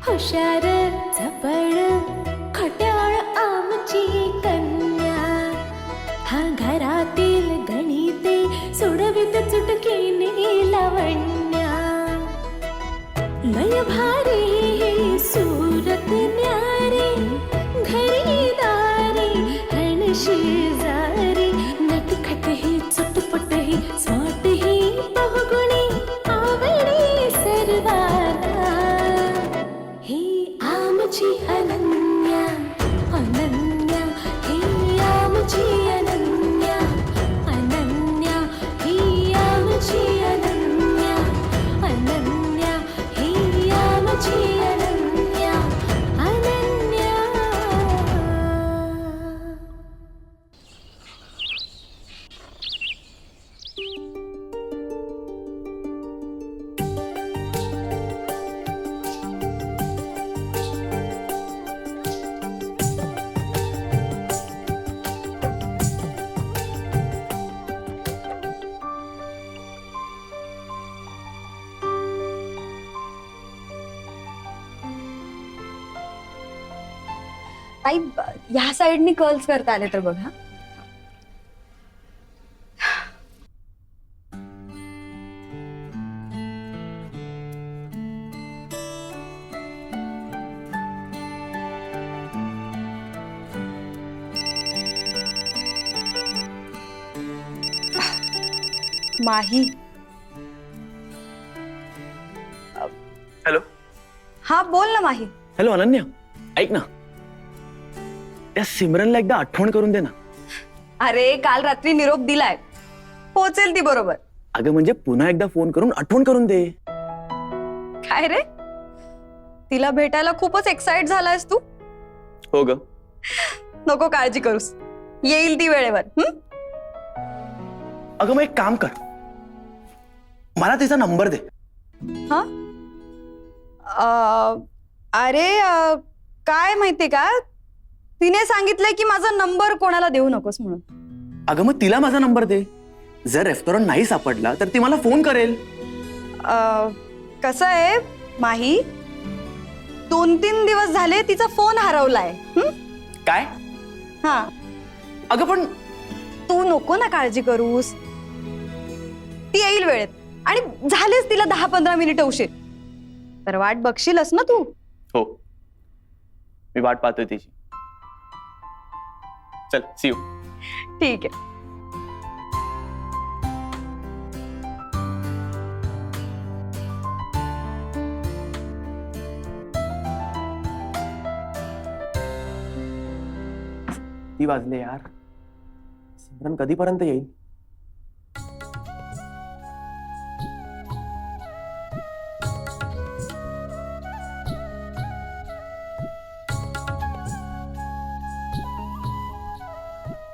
हुशार चपळ खट्याळ आमची कन्या, हा घरातील गणिते सोडवित चुटकीने लावण्या. लय भारी सूरत न्यारी, घरी दारी हण शेजारी, नटखट ही चटपट ही स्मार्ट ही बहुगुणी आवडी सर्वांना. ही आमची अनन्या अनन्या, ही आमची अनन्या अनन्या, ही आमची अनन्या अनन्या, ही आमची अनन्या अनन्या. ताई ह्या साइडनी कर्ल्स करता आले तर बघ. हा माही. हॅलो. हा बोल ना माही. हॅलो अनन्या, ऐक ना, त्या सिमरनला एकदा आठवण करून दे ना. अरे काल रात्री निरोप दिलाय, पोहोचेल ती बरोबर. अगं म्हणजे पुन्हा एकदा फोन करून आठवण करून दे. काय रे, तिला भेटायला खूपच एक्साइट झालायस तू. हो ग. नको काळजी करूस, येईल ती वेळेवर. अगं मग एक काम कर, मला तिचा नंबर दे. हा अरे काय माहितीये का, तिने सांगितलंय की माझा नंबर कोणाला देऊ नकोस म्हणून. अगं मग तिला माझा नंबर दे. जर रेस्टॉरंट नाही सापडला तर ती मला फोन करेल. कसं आहे माही, 2-3 दिवस झाले तिचा फोन हरवलाय. काय? हा अगं पण तू नको ना काळजी करूस, ती येईल वेळेत. आणि झालेच तिला 10-15 मिनिटं उशीर, तर वाट बघशीलच ना तू. हो, मी वाट पाहतोय तिची. चल, सी यू. ठीक आहे. किती वाजले यार, सिमरन कधीपर्यंत येईल?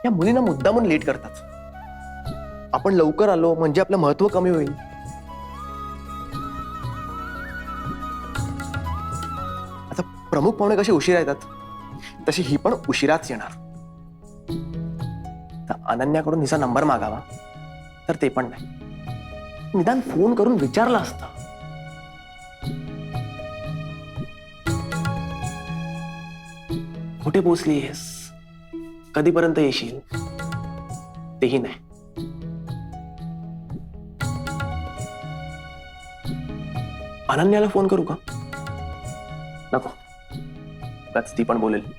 या मुलींना मुद्दामून लेट करतात. आपण लवकर आलो म्हणजे आपलं महत्व कमी होईल. आता प्रमुख पाहुणे कसे उशिरा येतात, तशी ही पण उशिराच येणार. तर अनन्याकडून हिचा नंबर मागावा तर ते पण नाही, निदान फोन करून विचारला असता. कुठे पोहोचलीयस, कधीपर्यंत येशील, तेही नाही. अनन्याला फोन करू का? नको, उगाच ती पण बोलेल.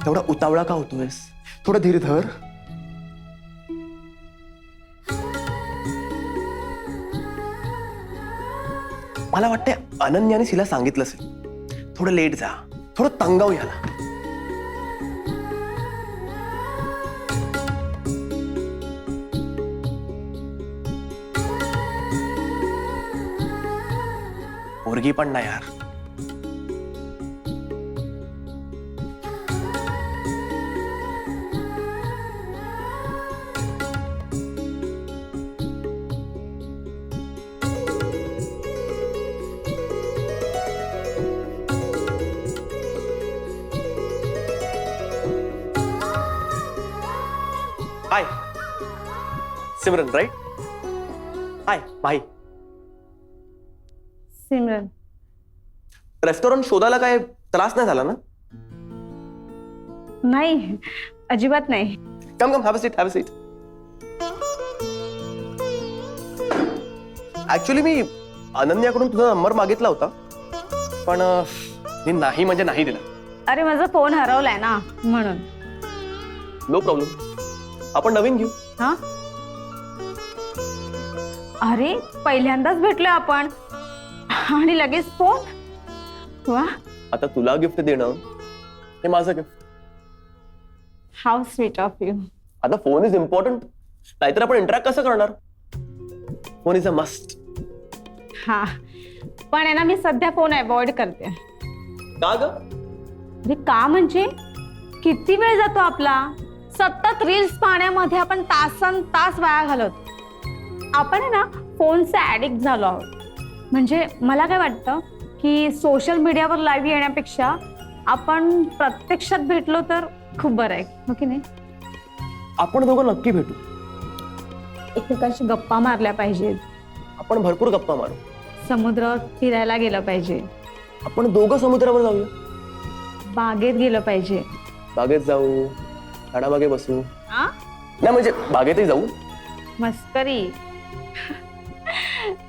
तेवढा उतावळा का होतोयस, थोडं धीर धर. मला वाटतंय अनन्याने तिला सांगितलं असेल, थोडं लेट जा, थोडं तंगाव याला. पोरगी पण नाही यार. हाय सिमरन, राइट? हाय भाई. सिमरन, रेस्टॉरंट शोधायला काय त्रास नाही झाला ना? नाही, अजिबात नाही. Come come, have a seat, have a seat. Actually मी अनन्याकडून तुझा नंबर मागितला होता, पण मी नाही म्हणजे नाही दिला. अरे माझा फोन हरवलाय ना, म्हणून. नो प्रॉब्लेम, आपण नवीन घेऊ. हा, अरे पहिल्यांदाच भेटलोय आपण आणि लगेच फोन. वा, आता तुला गिफ्ट देणं हे माझं gift. How sweet of you. आता फोन इज इम्पॉर्टंट, नाहीतर आपण इंटरॅक्ट कसं करणार? Phone is a must. हा, पण आहे ना, मी सध्या फोन अवॉइड करते. का ग? अरे का म्हणजे किती वेळ जातो आपला सतत रील्स पाहण्यामध्ये. आपण तासन तास वाया घालवतो. आपण आहे ना फोनचे ऍडिक्ट झालो आहोत. म्हणजे मला काय वाटतं की सोशल मीडियावर लाईव्ह येण्यापेक्षा आपण प्रत्यक्षात भेटलो तर खूप बरं आहे, हो की नाही? आपण दोघं नक्की भेटू. एकमेकांशी गप्पा मारल्या पाहिजेत. आपण भरपूर गप्पा मारू. समुद्रावर फिरायला गेलं पाहिजे. आपण दोघं समुद्रावर जाऊया. बागेत गेलं पाहिजे. बागेत जाऊ, झाडाबागे बसू. हा, नाही म्हणजे बागेतही जाऊ. मस्करी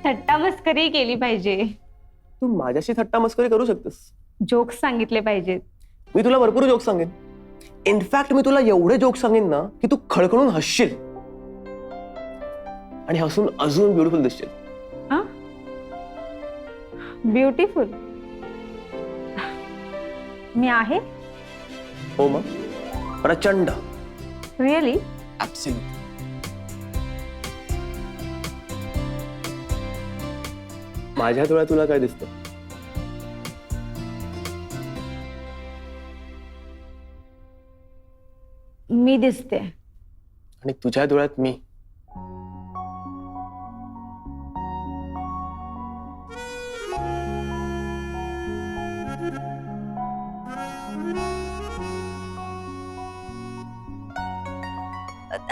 थट्टा मस्करी केली पाहिजे. तू माझ्याशी थट्टा मस्करी करू शकतेस. जोक्स सांगितले पाहिजेत. मी तुला भरपूर जोक सांगेन. इनफॅक्ट मी तुला एवढे जोक सांगेन ना की तू खळखळून हसशील आणि हसून अजून ब्युटिफुल दिसशील. हा, ब्युटिफुल मी आहे. हो मग, प्रचंड. रिअली? ऍब्सोल्युट. माझ्या डोळ्यात तुला काय दिसतं? मी दिसते. आणि तुझ्या डोळ्यात मी.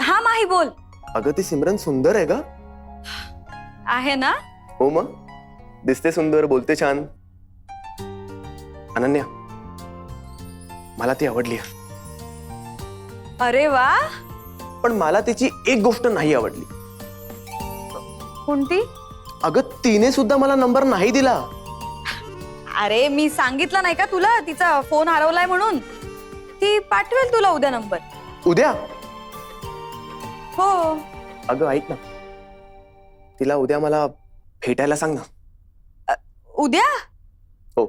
हा माही बोल. अगं ती सिमरन सुंदर आहे का? आहे ना. हो मग, दिसते सुंदर, बोलते छान. अनन्या, मला ती आवडली. अरे वा, पण मला तिची एक गोष्ट नाही आवडली. कोणती? अगं तिने सुद्धा मला नंबर नाही दिला. अरे मी सांगितलं नाही का तुला तिचा फोन हरवलाय म्हणून? ती पाठवेल तुला उद्या नंबर. उद्या? हो. अगं ऐक ना, तिला उद्या मला भेटायला सांग ना. उद्या? हो.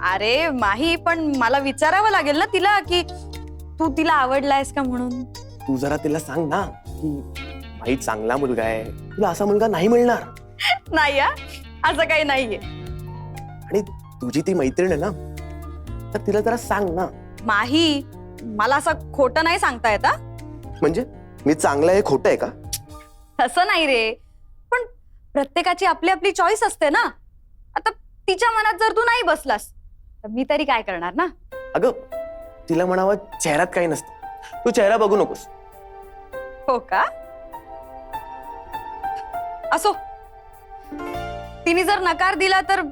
अरे माही, पण मला विचारावं लागेल ना तिला की तू तिला आवडलायस का म्हणून. तू जरा तिला सांग ना की भाई चांगला मुलगा आहे, तुला असा मुलगा नाही मिळणार. नाही हा, असं काही नाहीये. आणि तुझी ती मैत्रीण आहे ना, तर तिला जरा सांग ना. माही, मला असं खोटं नाही सांगता येत. म्हणजे मी चांगलं आहे खोटं आहे का? तसं नाही रे, पण प्रत्येकाची आपली आपली चॉईस असते ना. आता तिच्या मनात जर तू नाही बसलास तर मी तरी काय करणार ना. अगं तिला म्हणावं चेहऱ्यात काही नसतं, तू चेहरा बघू नकोस. हो का? असो, तिने जर नकार दिला तर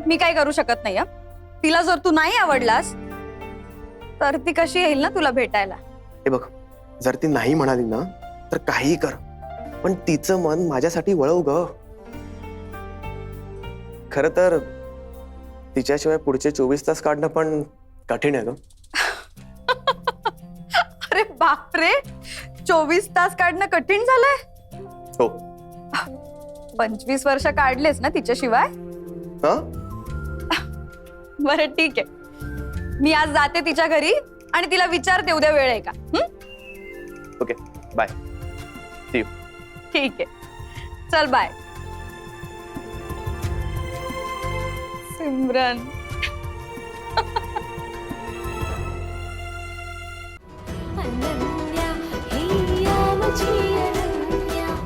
मी काय करू शकत नाही. तिला जर तू नाही आवडलास तर ती कशी येईल ना तुला भेटायला. हे बघ, जर ती नाही म्हणाली ना तर काहीही कर, पण तिचं मन माझ्यासाठी वळव ग. खर तर तिच्याशिवाय पुढचे 24 तास काढणं पण कठीण आहे ग. अरे बापरे, 24 तास काढणं कठीण झालंय? हो. 25 वर्ष काढलेस ना तिच्याशिवाय? हा, बरं ठीक आहे, मी आज जाते तिच्या घरी आणि तिला विचारते उद्या वेळ आहे का. Okay, bye. See you. ठीक आहे, चल बाय. सिमरन. अनन्या हिया माझी अनन्या.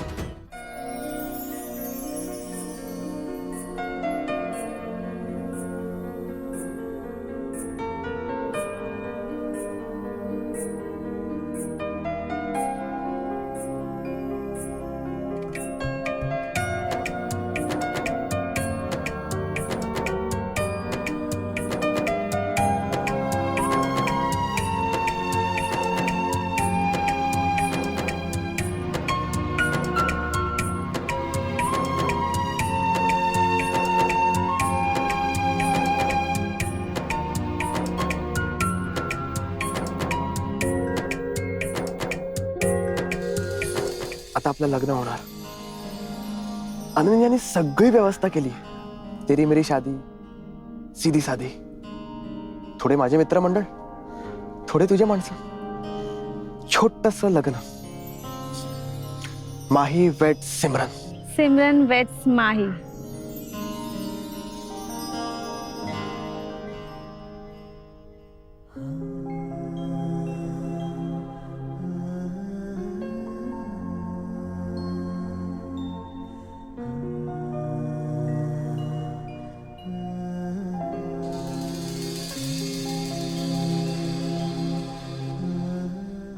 आपलं लग्न होणार. अनन्याने सगळी व्यवस्था केली. तेरी मेरी शादी, सीधी साधी. थोडे माझे मित्रमंडळ, थोडे तुझे माणसं, छोटस लग्न. माही वेट सिमरन. सिमरन वेट्स माही.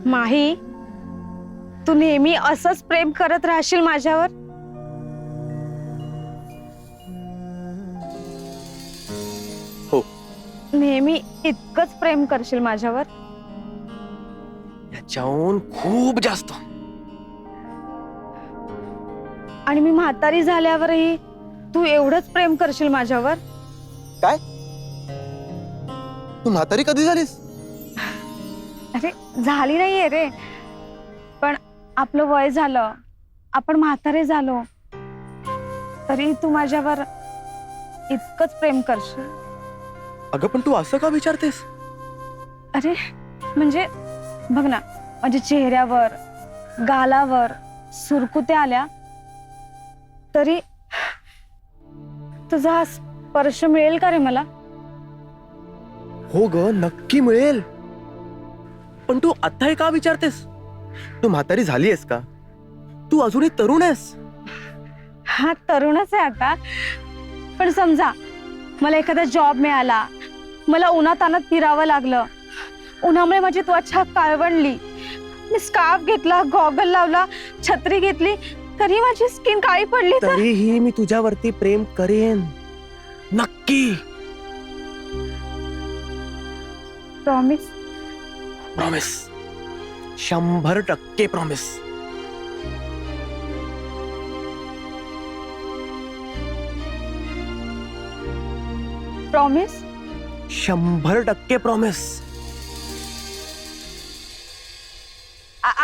माही, तू नेहमी असंच प्रेम करत राहशील माझ्यावर? हो. नेहमी इतकंच प्रेम करशील माझ्यावर? याच्याहून खूप जास्त. आणि मी म्हातारी झाल्यावरही तू एवढंच प्रेम करशील माझ्यावर? काय? तू म्हातारी कधी झालीस? अरे झाली नाहीये रे, पण आपलं वय झालं, आपण म्हातारे झालो, तरी तू माझ्यावर इतकंच प्रेम करशील? अगं पण तू असं का विचारतेस? अरे म्हणजे बघ ना, माझ्या चेहऱ्यावर, गालावर सुरकुत्या आल्या तरी तुझा हा स्पर्श मिळेल का रे मला? हो ग, नक्की मिळेल. पण तू आता हे का विचारतेस? तू म्हातारी झाली आहेस का? तू अजूनही तरुण आहेस. हा तरुणच आहे आता, पण समजा मला एखादा जॉब मिळाला, मला उन्हातानात फिरावं लागलं, उन्हामुळे माझी त्वचा काळवंडली, मी स्कार्फ घेतला, गॉगल लावला, छत्री घेतली, तरी माझी स्किन काळी पडली तर? तरीही मी तुझ्यावरती प्रेम करेन, नक्की. Promise? Promise, 100% promise. Promise? 100% promise.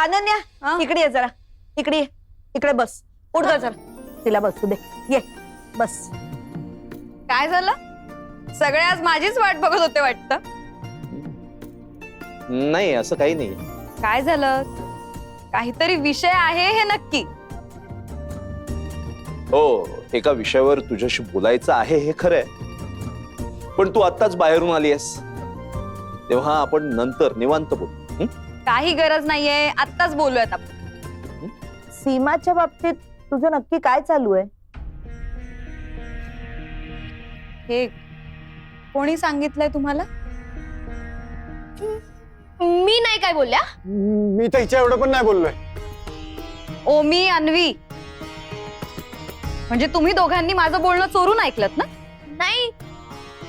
Ananya, इकडे ये जरा. इकडे ये, इकडे बस. उठ गं जरा, तिला बसू दे. ये बस. काय झालं? सगळे आज माझीच वाट बघत होते वाटतं. नाही, असं काही नाही. काय झालं? काहीतरी विषय आहे हे नक्की. हो, एका विषयावर तुझ्याशी बोलायचं आहे हे खरंय, पण तू आत्ताच बाहेरून आली आहेस, तेव्हा आपण नंतर निवांत बोलू. काही गरज नाहीये, आत्ताच बोलूयात आपण. सीमाच्या बाबतीत तुझं नक्की काय चालू आहे? हे कोणी सांगितलंय तुम्हाला? मी नाही काय बोलल्या. मी तर हिच्या एवढं पण नाही बोललोय. ओमी, अन्वी, म्हणजे तुम्ही दोघांनी माझं बोलणं चोरून ऐकलत ना? नाही.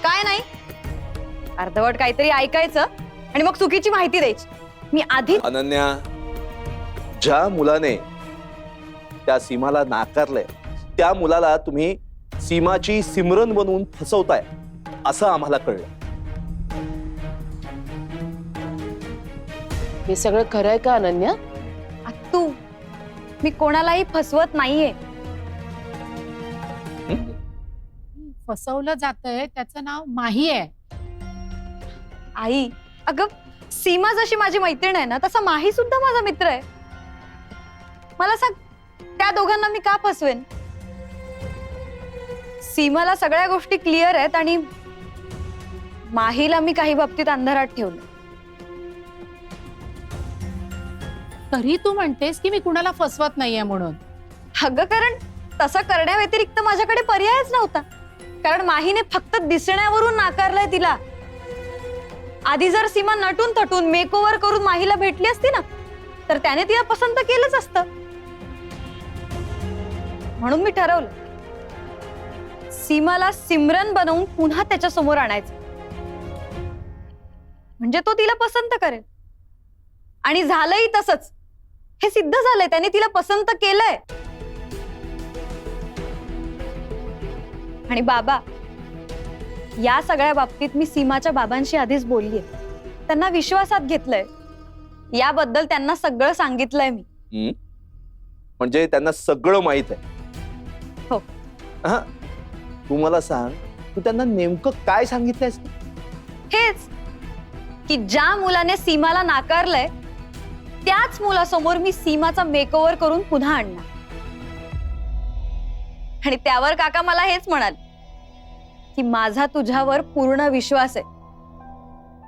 काय नाही? अर्धवट काहीतरी ऐकायचं आणि मग चुकीची माहिती द्यायची. मी आधी अनन्या, ज्या मुलाने त्या सीमाला नाकारलंय, त्या मुलाला तुम्ही सीमाची सिमरन बनवून फसवताय असं आम्हाला कळलं. हे सगळं खरं आहे का अनन्या? तू, मी कोणालाही फसवत नाहीये. फसवलं जातंय त्याचं नाव माही आहे. आई, अगं सीमा जशी माझी मैत्रीण आहे ना, तसा माही सुद्धा माझा मित्र आहे. मला सांग, त्या दोघांना मी का फसवेन? सीमाला सगळ्या गोष्टी क्लिअर आहेत आणि माहीला मी काही बाबतीत अंधारात ठेवलं. तरी तू म्हणतेस की मी कुणाला फसवत नाहीये म्हणून. अगं कारण तसं करण्याव्यतिरिक्त माझ्याकडे पर्यायच नव्हता. कारण माहीने फक्त दिसण्यावरून नाकारलंय तिला. आधी जर सीमा नटून थटून मेकओव्हर करून माहीला भेटली असती ना, तर त्याने तिला पसंत केलंच असतं. म्हणून मी ठरवलं, सीमाला सिमरन बनवून पुन्हा त्याच्या समोर आणायचं, म्हणजे तो तिला पसंत करेल. आणि झालंही तसंच. हे सिद्ध झालंय, त्याने तिला पसंत केलंय. आणि बाबा, या सगळ्या बाबतीत मी सीमाच्या बाबांशी आधीच बोललीये. त्यांना विश्वासात घेतलंय. याबद्दल त्यांना सगळं सांगितलंय मी. म्हणजे त्यांना सगळं माहित आहे. हो. हा, तू मला सांग, तू त्यांना नेमकं काय सांगितलंयस? हेच की ज्या मुलाने सीमाला नाकारलंय त्याच मुलासमोर मी सीमाचा मेकओव्हर करून पुन्हा आणणार. आणि त्यावर काका मला हेच म्हणाले की माझा तुझ्यावर पूर्ण विश्वास आहे.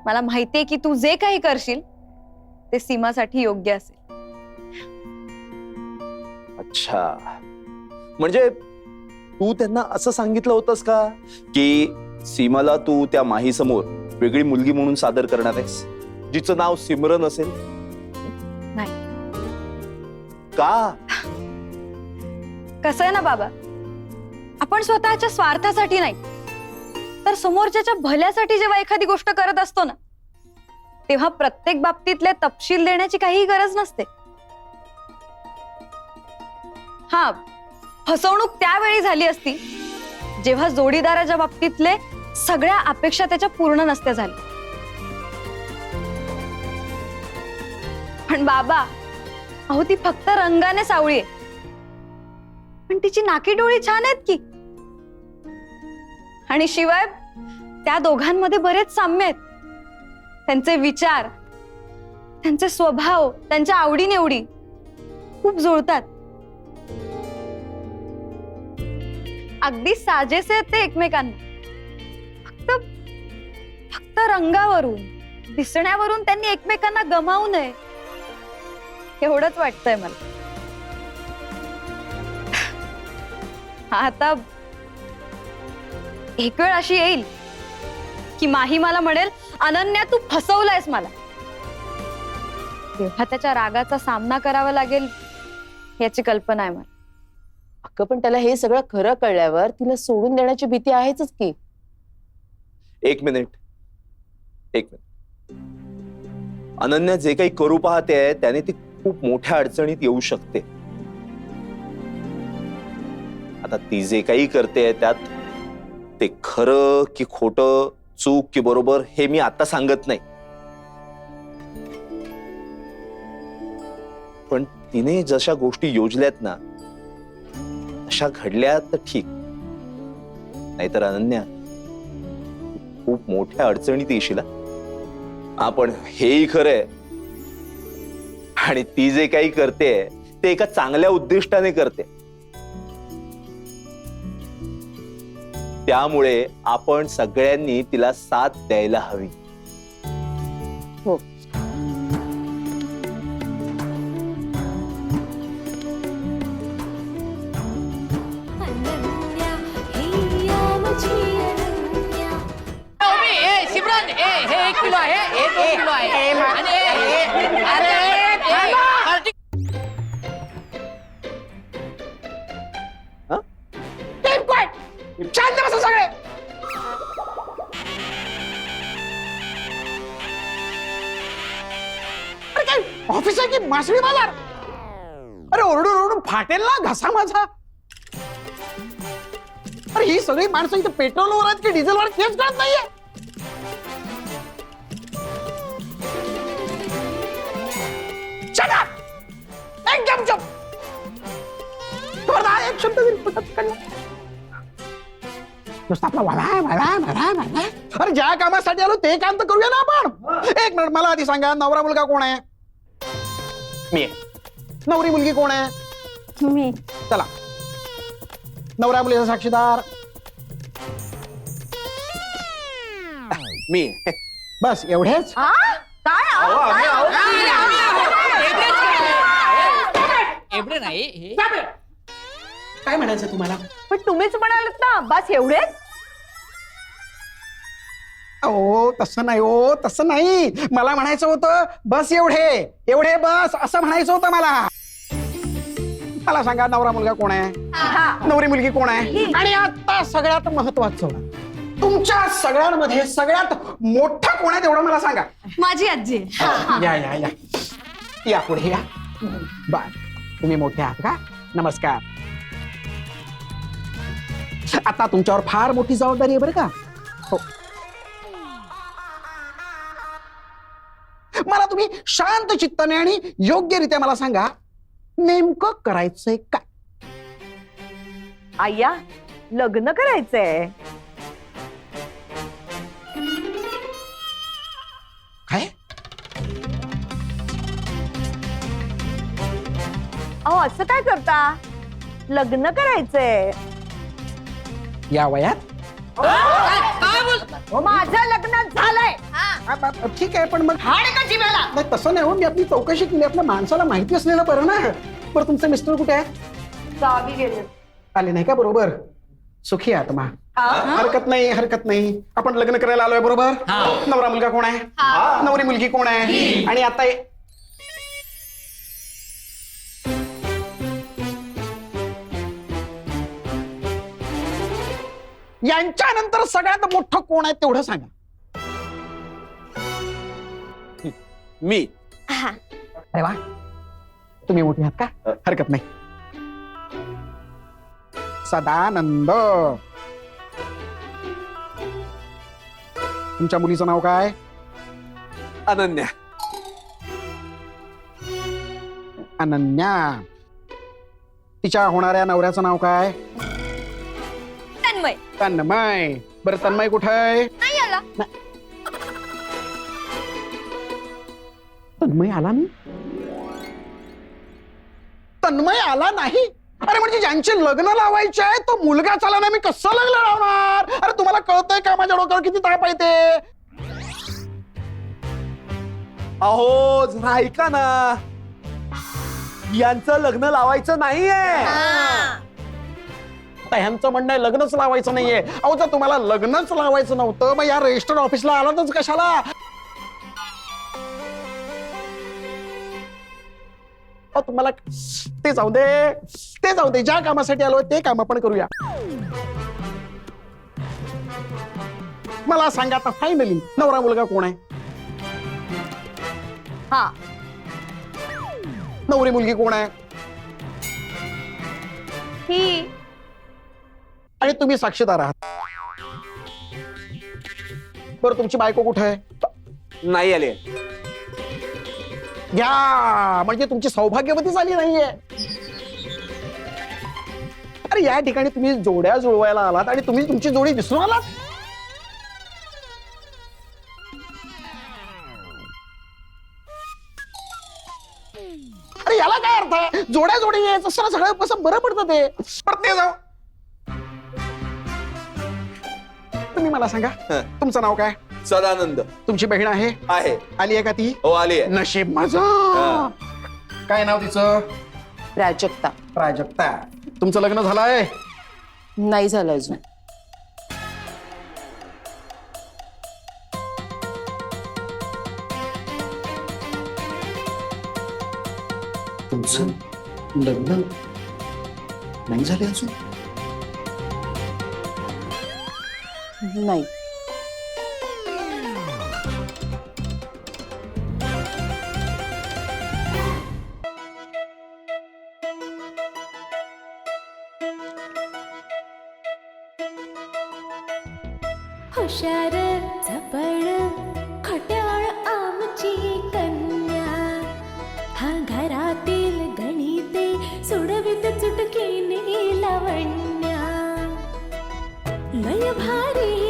मला माहितीये की तू जे काही करशील ते सीमासाठी योग्य असेल. अच्छा, म्हणजे तू त्यांना असं सांगितलं होतंस का की सीमाला तू त्या माही समोर वेगळी मुलगी म्हणून सादर करणार आहेस, जिचं नाव सिमरन असेल? नाही. का? कसं आहे ना बाबा, आपण स्वतःच्या स्वार्थासाठी नाही तर समोरच्याच्या भल्यासाठी जेव्हा एखादी गोष्ट करत असतो ना, तेव्हा प्रत्येक बाबतीतले तपशील देण्याची काही गरज नसते. हा, फसवणूक त्यावेळी झाली असती जेव्हा जोडीदाराच्या बाबतीतले सगळ्या अपेक्षा त्याच्या पूर्ण नसत्या झाल्या. पण बाबा, अहो ती फक्त रंगाने सावळी आहे, पण तिची नाकी डोळी छान आहेत की. आणि शिवाय त्या दोघांमध्ये बरेच साम्य आहेत. त्यांचे विचार, त्यांचे स्वभाव, त्यांच्या आवडीनिवडी खूप जुळतात. अगदी साजेसे आहेत ते एकमेकांना. फक्त रंगावरून, दिसण्यावरून त्यांनी एकमेकांना गमावू नये एवढंच वाटतंय मला. आता एक वेळ अशी येईल की माही मला म्हणेल, अनन्या तू फसवलंयस मला. तेव्हा त्याच्या रागाचा सामना करावा लागेल याची कल्पना आहे मला. अगं पण त्याला हे सगळं खरं कळल्यावर तिला सोडून देण्याची भीती आहेच की. एक मिनिट. अनन्या जे काही करू पाहते त्याने ती खूप मोठ्या अडचणीत येऊ शकते. आता ती जे काही करते त्यात ते खरं की खोटं, चूक की बरोबर हे मी आता सांगत नाही, पण तिने जशा गोष्टी योजल्यात ना अशा घडल्या तर ठीक, नाहीतर अनन्या खूप मोठ्या अडचणीत येशील. आपण हेही खरंय, आणि ती जे काही करते ते एका चांगल्या उद्दिष्टाने करते. त्यामुळे आपण सगळ्यांनी तिला साथ द्यायला हवी. हो. सिमरन, हे 1 किलो आहे, हे 2 किलो आहे. आणि शांत बसा सगळे. अरे काय ऑफिस आहे की मासळी बाजार? अरे ओरडून ओरडून फाटेल ना घसा माझा. अरे ही सगळी माणसं इथे पेट्रोलवर आहेत की डिझेलवर तेच कळत नाहीये. Shut up! एकदम चुप. खबरदार एक शब्द नुसतं आपला भलाय भलाय भलाय भलाय. अरे ज्या कामासाठी आलो ते काम तर करूया ना आपण. एक मिनिट, मला आधी सांगा, नवरा मुलगा कोण आहे? मी नवरी मुलगी कोण आहे? मी. चला, नवरा मुलीचा साक्षीदार मी. बस एवढेच. एवढे नाही हे. काय म्हणायचं तुम्हाला? पण तुम्हीच म्हणालात ना बस एवढेच. ओ तसं नाही, ओ तसं नाही. मला म्हणायचं होतं बस एवढे एवढे बस असं म्हणायचं होतं मला. मला सांगा, नवरा मुलगा कोण आहे? नवरी मुलगी कोण आहे? आणि आता सगळ्यात महत्वाचं, तुमच्या सगळ्यांमध्ये सगळ्यात मोठा कोण आहे तेवढं मला सांगा. माझी आजी आहे. या या या या पुढे या. बर, तुम्ही मोठे आहात का? नमस्कार. आता तुमच्यावर फार मोठी जबाबदारी आहे बरं का. हो, मला तुम्ही शांत चित्ताने आणि योग्यरित्या मला सांगा, नेमकं करायचंय काय? आय्या लग्न करायचंय. काय? अहो असं काय करता? लग्न करायचंय. या वयात? माझं लग्न झालंय. ठीक आहे, पण मग नाही, तसं नाही हो. मी आपली चौकशी केली. आपल्या माणसाला माहिती असलेलं बरं ना. बरं, तुमचे मिस्टर कुठे आहे? गावी गेले. आले नाही का? बरोबर. सुखी आत्मा. हरकत नाही, हरकत नाही. आपण लग्न करायला आलोय, बरोबर? नवरा मुलगा कोण आहे? नवरी मुलगी कोण आहे? आणि आता यांच्यानंतर सगळ्यात मोठं कोण आहे तेवढं सांगा. मी. अरे वा, तुम्ही मोठी आहात का? हरकत नाही. सदानंद. तुमच्या मुलीचं नाव काय? अनन्या. अनन्या. तिच्या होणाऱ्या नवऱ्याचं नाव काय? तन्मय. तन्मय. बरं, तन्मय कुठे आहे? नाही आला. तन्मय आला नाही? तन्मय आला नाही? अरे म्हणजे ज्यांचे लग्न लावायचे आहे तो मुलगा चाला ना, मी कसं लग्न लावणार? अरे तुम्हाला कळतंय का माझ्या डोक्यावर किती ताप आहे ते? अहो जरा ऐका ना, यांचं लग्न लावायचं नाहीये. आता ह्यांचं म्हणणं आहे लग्नच लावायचं नाहीये. अहो जर तुम्हाला लग्नच लावायचं नव्हतं मग या रजिस्टर ऑफिसला आलातच कशाला? अहो तुम्हाला ते जाऊ दे, ते जाऊ दे. ज्या कामासाठी आलोय ते काम आपण करूया. मला सांगा आता फायनली नवरा मुलगा कोण आहे? हा. नवरी मुलगी कोण आहे? ही. आणि तुम्ही साक्षीदार आहात. बरं, तुमची बायको कुठे आहे? नाही आले. घ्या, म्हणजे तुमची सौभाग्यवती झाली नाहीये. अरे या ठिकाणी तुम्ही जोड्या जुळवायला आलात आणि तुम्ही तुमची जोडी विसरून आलात. अरे याला काय अर्थ आहे? जोड्या जोडी यायचं सगळं कसं बरं पडतं ते. परत ते जाऊ. तुम्ही मला सांगा, तुमचं नाव काय? सदानंद. तुमची बहीण आहे? आहे. आली आहे का ती? हो आली आहे. नशीब माझं. काय नाव तिचं? प्राजक्ता. प्राजक्ता. तुमचं लग्न झालंय? नाही झालं अजून. तुमचं लग्न नाही झाले अजून? नाही. हुशार झपड खट्याळ आमची कन्या, हा घरातील गणिते सोडवित चुटकीने लावण्या. लय भारी